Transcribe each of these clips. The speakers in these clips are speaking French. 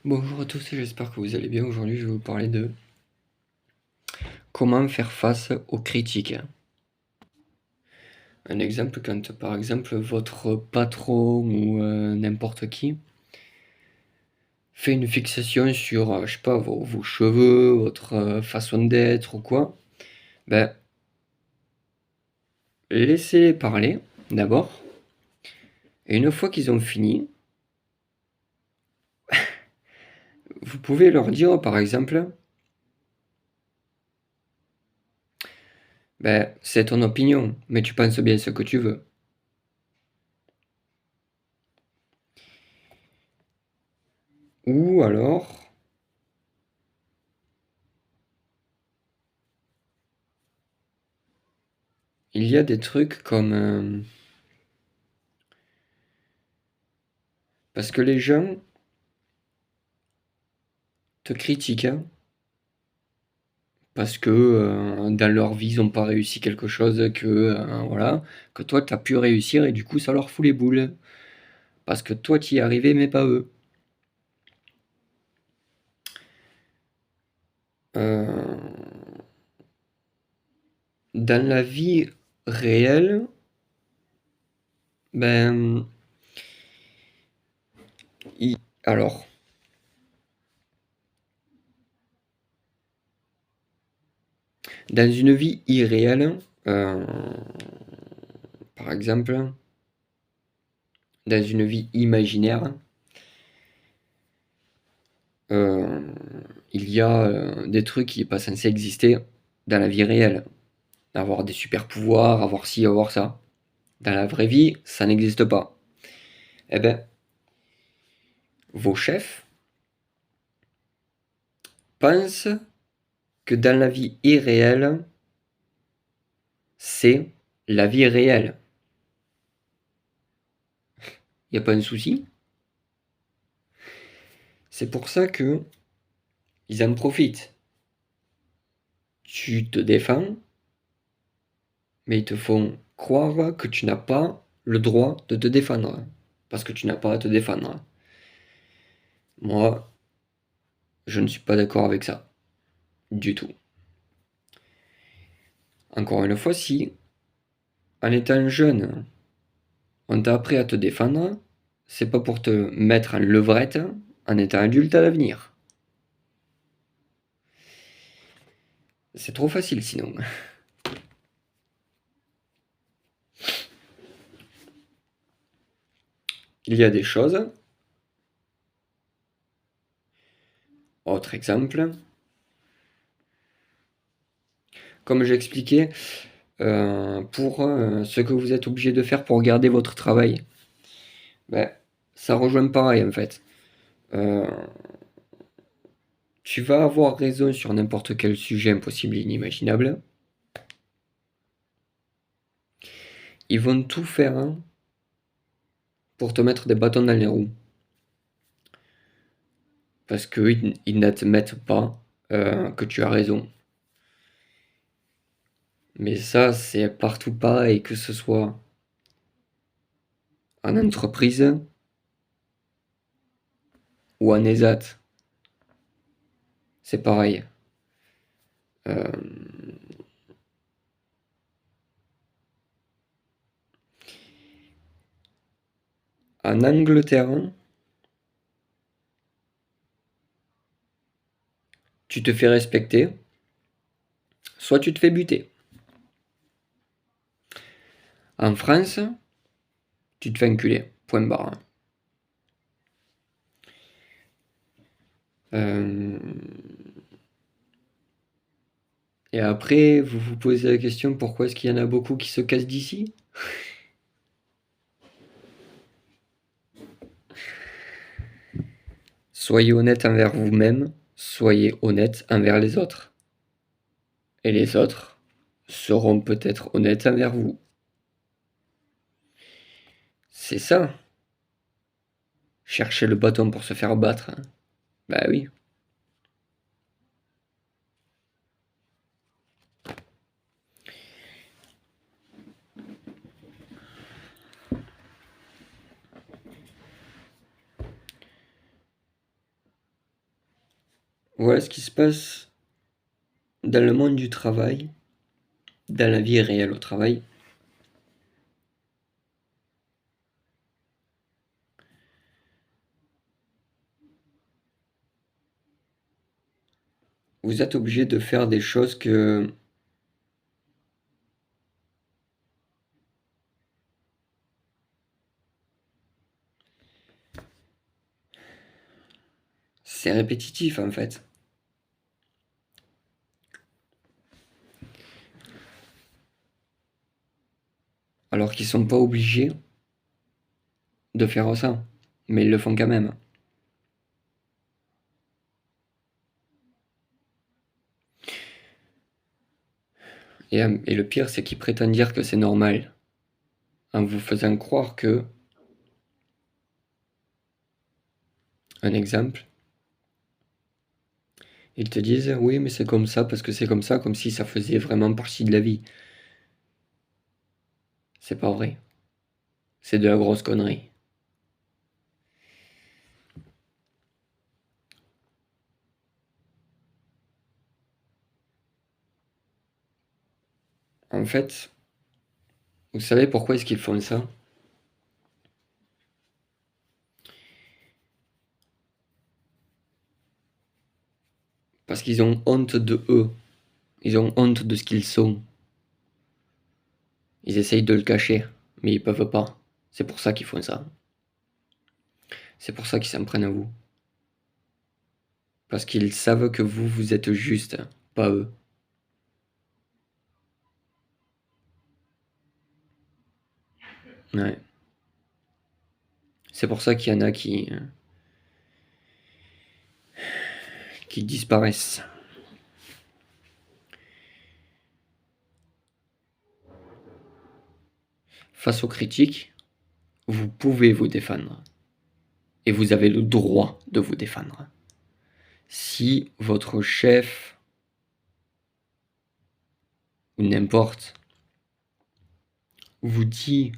Bonjour à tous, j'espère que vous allez bien. Aujourd'hui, je vais vous parler de comment faire face aux critiques. Un exemple, quand par exemple votre patron ou n'importe qui fait une fixation sur, je sais pas, vos cheveux, votre façon d'être ou quoi, ben laissez-les parler d'abord. Et une fois qu'ils ont fini, vous pouvez leur dire par exemple, ben c'est ton opinion, mais tu penses bien ce que tu veux. Ou alors, il y a des trucs comme... parce que les gens te critiquent, hein, parce que dans leur vie, ils n'ont pas réussi quelque chose que, voilà, que toi, tu as pu réussir et du coup, ça leur fout les boules. Parce que toi, tu y es arrivé, mais pas eux. Euh, dans la vie réelle, ben, alors, dans une vie irréelle, euh, par exemple, dans une vie imaginaire, euh, il y a des trucs qui n'est pas censé exister dans la vie réelle. Avoir des super pouvoirs, avoir ci, avoir ça. Dans la vraie vie, ça n'existe pas. Eh ben, vos chefs pensent que dans la vie irréelle, c'est la vie réelle. Il n'y a pas de souci. C'est pour ça que ils en profitent. Tu te défends, mais ils te font croire que tu n'as pas le droit de te défendre. Parce que tu n'as pas à te défendre. Moi, je ne suis pas d'accord avec ça. Du tout. Encore une fois, si, en étant jeune, on t'a appris à te défendre, c'est pas pour te mettre en levrette en étant adulte à l'avenir. C'est trop facile sinon. Il y a des choses. Autre exemple. Comme j'expliquais, pour ce que vous êtes obligé de faire pour garder votre travail, ben, ça rejoint pareil en fait. Euh, tu vas avoir raison sur n'importe quel sujet impossible et inimaginable. Ils vont tout faire, hein, pour te mettre des bâtons dans les roues. Parce qu'ils n'admettent pas que tu as raison. Mais ça, c'est partout pareil, que ce soit en entreprise ou en ESAT. C'est pareil. Euh, en Angleterre, tu te fais respecter, soit tu te fais buter. En France, tu te fais enculer. Point barre. Euh, et après, vous vous posez la question pourquoi est-ce qu'il y en a beaucoup qui se cassent d'ici? Soyez honnête envers vous-même, soyez honnête envers les autres. Et les autres seront peut-être honnêtes envers vous. C'est ça. Chercher le bâton pour se faire battre, hein. Bah oui. Voilà ce qui se passe dans le monde du travail, dans la vie réelle au travail. Vous êtes obligé de faire des choses que c'est répétitif en fait. Alors qu'ils sont pas obligés de faire ça. Mais ils le font quand même. Et le pire, c'est qu'ils prétendent dire que c'est normal. En vous faisant croire que, un exemple, ils te disent oui, mais c'est comme ça parce que c'est comme ça, comme si ça faisait vraiment partie de la vie. C'est pas vrai. C'est de la grosse connerie. En fait, vous savez pourquoi est-ce qu'ils font ça? Parce qu'ils ont honte de eux. Ils ont honte de ce qu'ils sont. Ils essayent de le cacher, mais ils peuvent pas. C'est pour ça qu'ils font ça. C'est pour ça qu'ils s'en prennent à vous. Parce qu'ils savent que vous, vous êtes juste, pas eux. Ouais. C'est pour ça qu'il y en a qui disparaissent. Face aux critiques, vous pouvez vous défendre. Et vous avez le droit de vous défendre. Si votre chef, ou n'importe, vous dit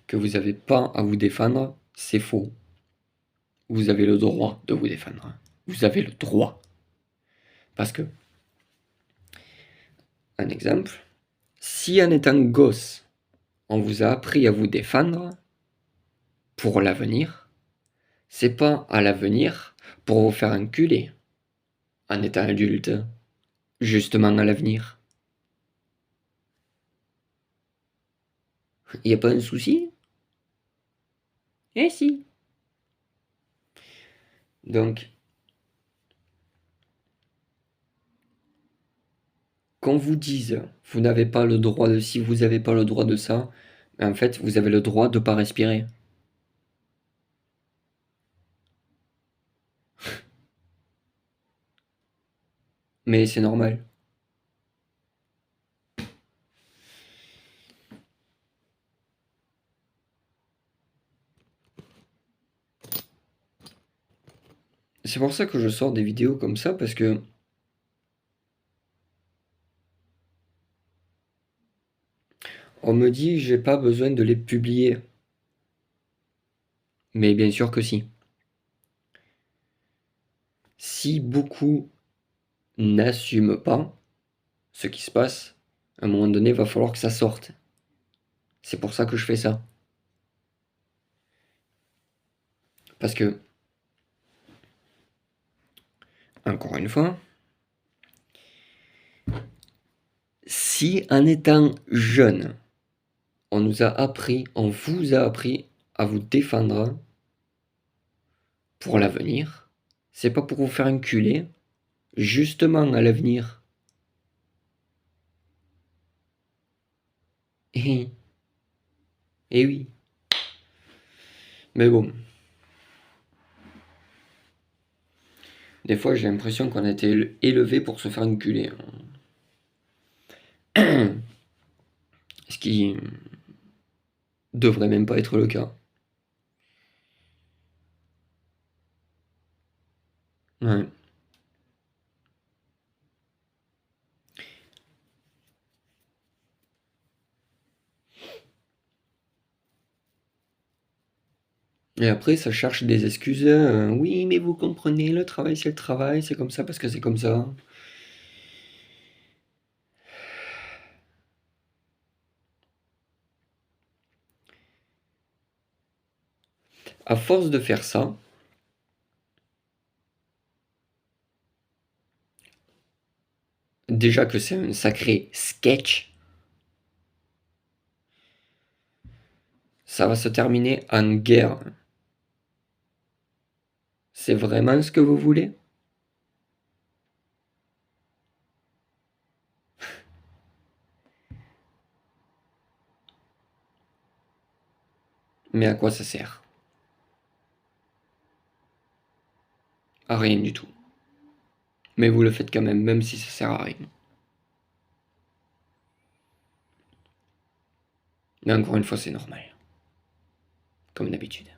que vous n'avez pas à vous défendre, c'est faux. Vous avez le droit de vous défendre. Vous avez le droit. Parce que, un exemple, si en étant gosse, on vous a appris à vous défendre, pour l'avenir, c'est pas à l'avenir pour vous faire enculer en étant adulte, justement à l'avenir. Y a pas un souci? Eh si. Donc, qu'on vous dise, vous n'avez pas le droit de ci, vous n'avez pas le droit de ça, mais en fait, vous avez le droit de pas respirer. Mais c'est normal. C'est pour ça que je sors des vidéos comme ça, parce que on me dit j'ai pas besoin de les publier. Mais bien sûr que si. Si beaucoup n'assument pas ce qui se passe, à un moment donné, il va falloir que ça sorte. C'est pour ça que je fais ça. Parce que, encore une fois, si en étant jeune, on nous a appris, on vous a appris à vous défendre pour l'avenir, c'est pas pour vous faire enculer, justement à l'avenir. Et, et oui. Mais bon. Des fois, j'ai l'impression qu'on a été élevé pour se faire enculer. Ce qui devrait même pas être le cas. Ouais. Et après, ça cherche des excuses. Oui, mais vous comprenez, le travail, c'est le travail, c'est comme ça parce que c'est comme ça. À force de faire ça, déjà que c'est un sacré sketch, ça va se terminer en guerre. C'est vraiment ce que vous voulez? Mais à quoi ça sert? À rien du tout. Mais vous le faites quand même, même si ça sert à rien. Mais encore une fois, c'est normal. Comme d'habitude.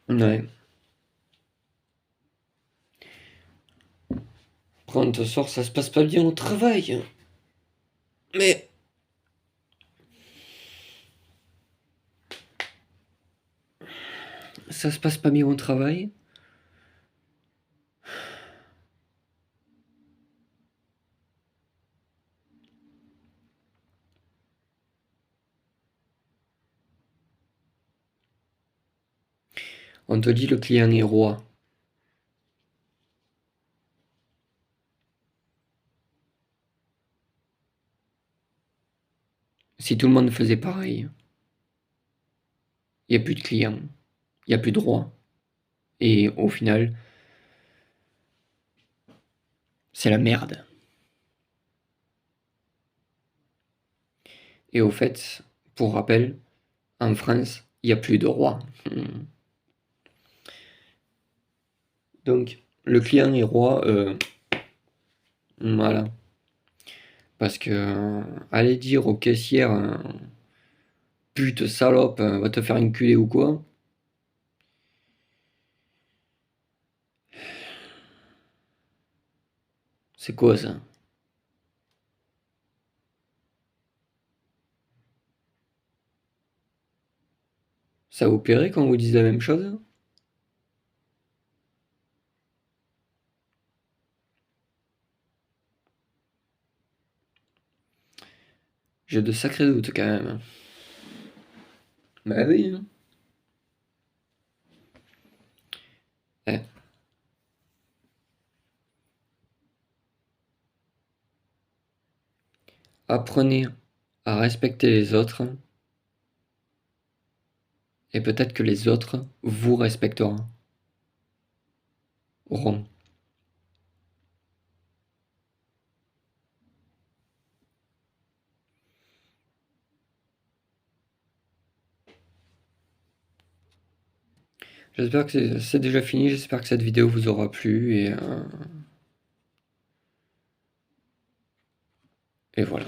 Ouais. Après, on te sort, ça se passe pas bien au travail. Mais ça se passe pas bien au travail. On te dit le client est roi. Si tout le monde faisait pareil, il n'y a plus de clients, il n'y a plus de roi. Et au final, c'est la merde. Et au fait, pour rappel, en France, il n'y a plus de roi. Donc, le client est roi, voilà. Parce que aller dire aux caissières, pute, salope, va te faire enculer ou quoi, c'est quoi ça? Ça vous plairait qu'on vous dise la même chose? J'ai de sacrés doutes quand même. Bah oui, hein. Eh, apprenez à respecter les autres, et peut-être que les autres vous respecteront. Auront. J'espère que c'est déjà fini, j'espère que cette vidéo vous aura plu, et voilà.